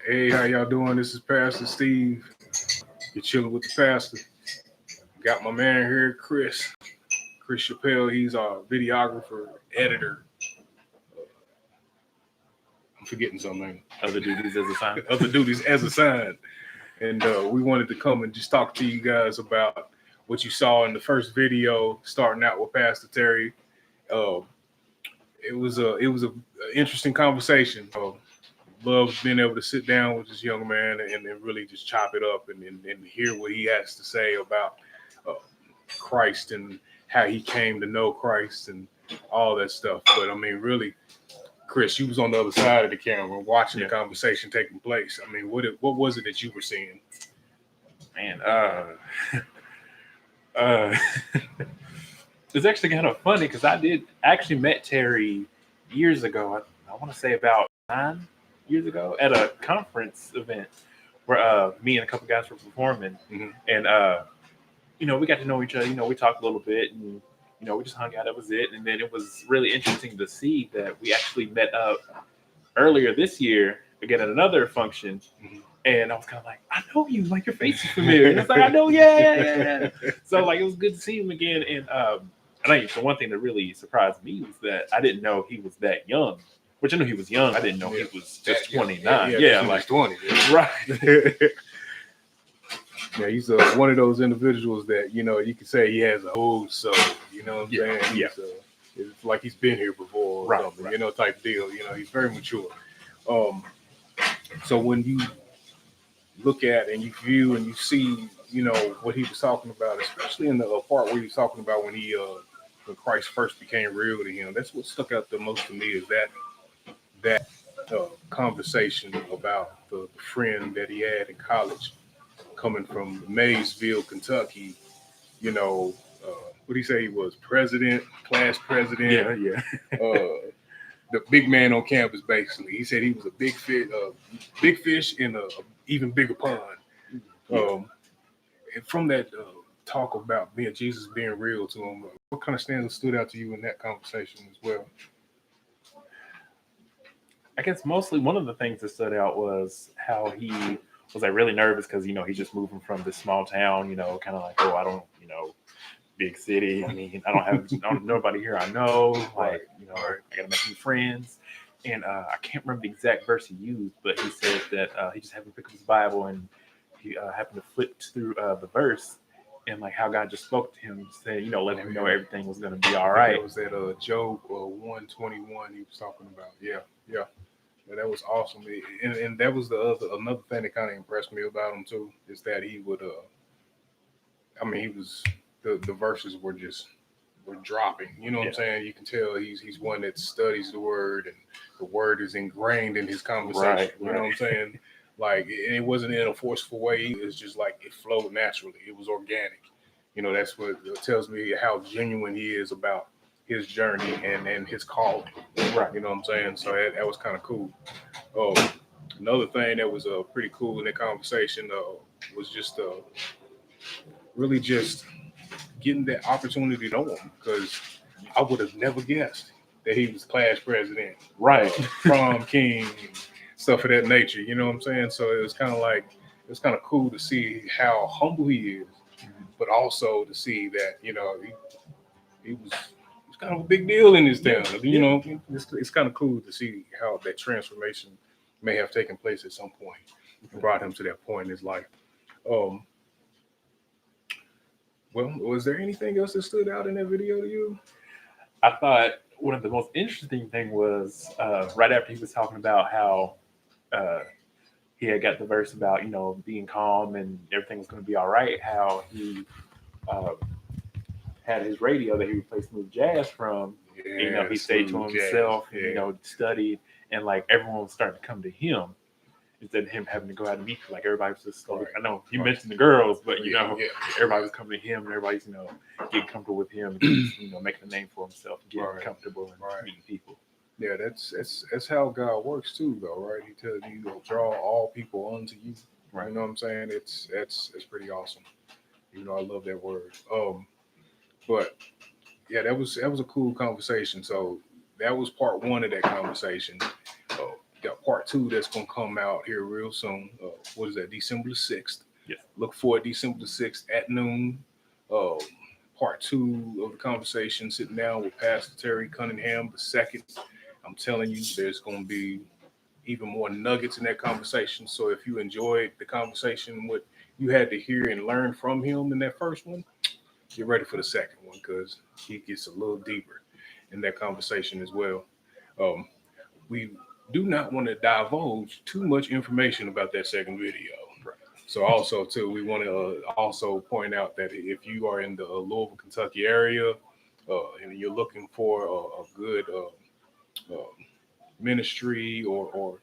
Hey, how y'all doing? This is Pastor Steve. You're chilling with the pastor. Got my man here, Chris Chappell. He's our videographer, editor. I'm forgetting something. Other duties as assigned. Other duties as assigned. And we wanted to come and just talk to you guys about what you saw in the first video, starting out with Pastor Terry. Uh, it was a interesting conversation. Love being able to sit down with this young man and really just chop it up and hear what he has to say about uh, Christ and how he came to know Christ and all that stuff. But I mean, really, Chris, you was on the other side of the camera watching the conversation taking place. I mean, what was it that you were seeing? Man, it's actually kind of funny because I did actually met Terry years ago. I want to say about 9 years ago at a conference event where me and a couple guys were performing, and we got to know each other. We talked a little bit, and we just hung out. That was it. And then it was really interesting to see that we actually met up earlier this year again at another function. And I was kind of like, I know you, like your face is familiar. And it's like, I know, yeah. So like, it was good to see him again. And I think the one thing that really surprised me was that I didn't know he was that young. Which I knew he was young. I didn't know he was just 29. Yeah, like 20. Right. Yeah, he's one of those individuals that, you could say he has a old soul. You know what I'm saying? Yeah. It's like he's been here before or something, type deal. He's very mature. So when you look at and you view and you see, what he was talking about, especially in the part where he was talking about when Christ first became real to him, that's what stuck out the most to me is that conversation about the friend that he had in college coming from Maysville, Kentucky. What did he say he was? Class president. Yeah. The big man on campus, basically. He said he was a big fish in a even bigger pond. And from that talk about Jesus being real to him, what kind of stanzas stood out to you in that conversation as well? I guess mostly one of the things that stood out was how he was like really nervous because he's just moving from this small town, kind of like, I don't, big city. I mean, I don't have nobody here I know. Like, I gotta make new friends. And I can't remember the exact verse he used, but he said that he just happened to pick up his Bible and he happened to flip through the verse and like how God just spoke to him, saying, let him know everything was gonna be all right. It was that Job 121 he was talking about. Yeah. That was awesome. And that was another thing that kind of impressed me about him too, is that he would he was the verses were dropping. You know what I'm saying? You can tell he's one that studies the word and the word is ingrained in his conversation. Right. You know what I'm saying? Like it wasn't in a forceful way. It's just like it flowed naturally. It was organic. That's what tells me how genuine he is about his journey and his calling. Right. You know what I'm saying? So that was kind of cool. Another thing that was pretty cool in that conversation was just really just getting that opportunity to know him, because I would have never guessed that he was class president, prom king, stuff of that nature. You know what I'm saying? So it was kind of cool to see how humble he is, but also to see that he was kind of a big deal in his town. It's kind of cool to see how that transformation may have taken place at some point and brought him to that point in his life. Well, was there anything else that stood out in that video to you? I thought one of the most interesting thing was right after he was talking about how he had got the verse about, being calm and everything was going to be all right, how he had his radio that he replaced smooth jazz from. And, he stayed to himself, and, studied, and like everyone was starting to come to him instead of him having to go out and meet. Like everybody was just like, I know you mentioned the girls, but everybody was coming to him, and everybody's getting comfortable with him, and making a name for himself, getting comfortable and meeting people. Yeah, that's how God works too, though, right? He tells you to draw all people unto you. Right. You know what I'm saying? It's pretty awesome. I love that word. But yeah, that was a cool conversation. So that was part one of that conversation. Got part part 2 that's going to come out here real soon. What is that? December the 6th. Yes. Look for it December the 6th at noon. Part 2 of the conversation, sitting down with Pastor Terry Cunningham II. I'm telling you, there's going to be even more nuggets in that conversation. So if you enjoyed the conversation, what you had to hear and learn from him in that first one, get ready for the second one because he gets a little deeper in that conversation as well. We do not want to divulge too much information about that second video. Right. So also too, we want to also point out that if you are in the Louisville, Kentucky area, and you're looking for a good ministry or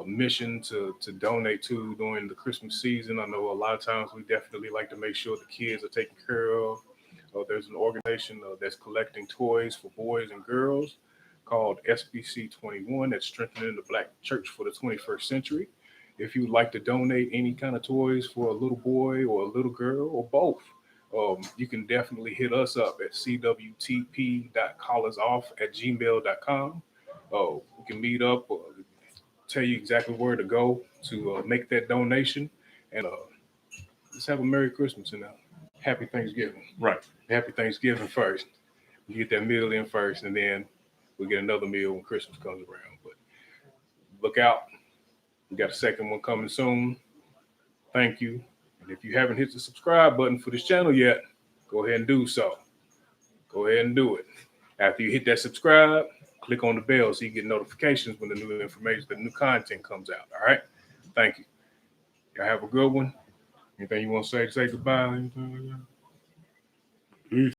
mission to donate to during the Christmas season, I know a lot of times we definitely like to make sure the kids are taken care of. There's an organization that's collecting toys for boys and girls called SBC 21 that's strengthening the Black church for the 21st century. If you would like to donate any kind of toys for a little boy or a little girl or both, you can definitely hit us up at cwtp.collarsoff@gmail.com. We can meet up, tell you exactly where to go to make that donation, and let's have a Merry Christmas and a Happy Thanksgiving. Right. Happy Thanksgiving first. We get that meal in first, and then we get another meal when Christmas comes around. But look out. We got a second one coming soon. Thank you. And if you haven't hit the subscribe button for this channel yet, go ahead and do so. Go ahead and do it. After you hit that subscribe, click on the bell so you get notifications when the new information, the new content comes out. All right? Thank you. Y'all have a good one. Anything you want to say goodbye? Anything like that? Peace.